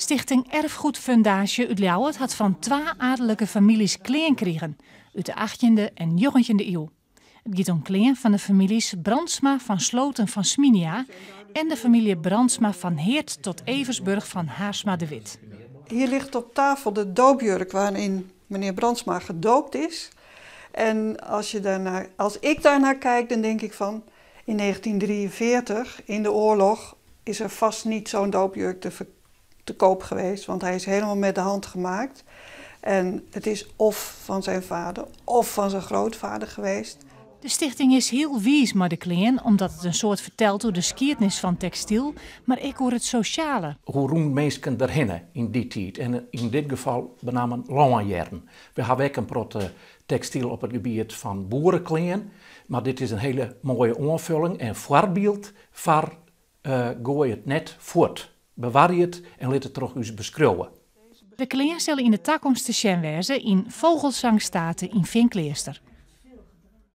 Stichting Erfgoed Fundatie uit Ljouwert had van 2 adellijke families kleen kregen uit de 18e en 19e eeuw. Het gaat om kleen van de families Brandsma van Sloten van Sminia en de familie Brandsma van Heert tot Eversburg van Haarsma de Wit. Hier ligt op tafel de doopjurk waarin meneer Brandsma gedoopt is. En als ik daarnaar kijk, dan denk ik van in 1943, in de oorlog, is er vast niet zo'n doopjurk te koop geweest. Want hij is helemaal met de hand gemaakt. En het is of van zijn vader of van zijn grootvader geweest. De stichting is heel wies met de kleen, omdat het een soort vertelt door de skiertnis van textiel, maar ik hoor het sociale. Hoe roemen mensen daarheen in die tijd? En in dit geval benamen langjaren. We hebben ook een prot textiel op het gebied van boerenkleen, maar dit is een hele mooie aanvulling en voorbeeld voor gooi het net voort. Bewaar het en laat het terug eens beschouwen. De kleen zullen in de toekomst te zien wezen in Vogelzangstaten in Vinkleerster.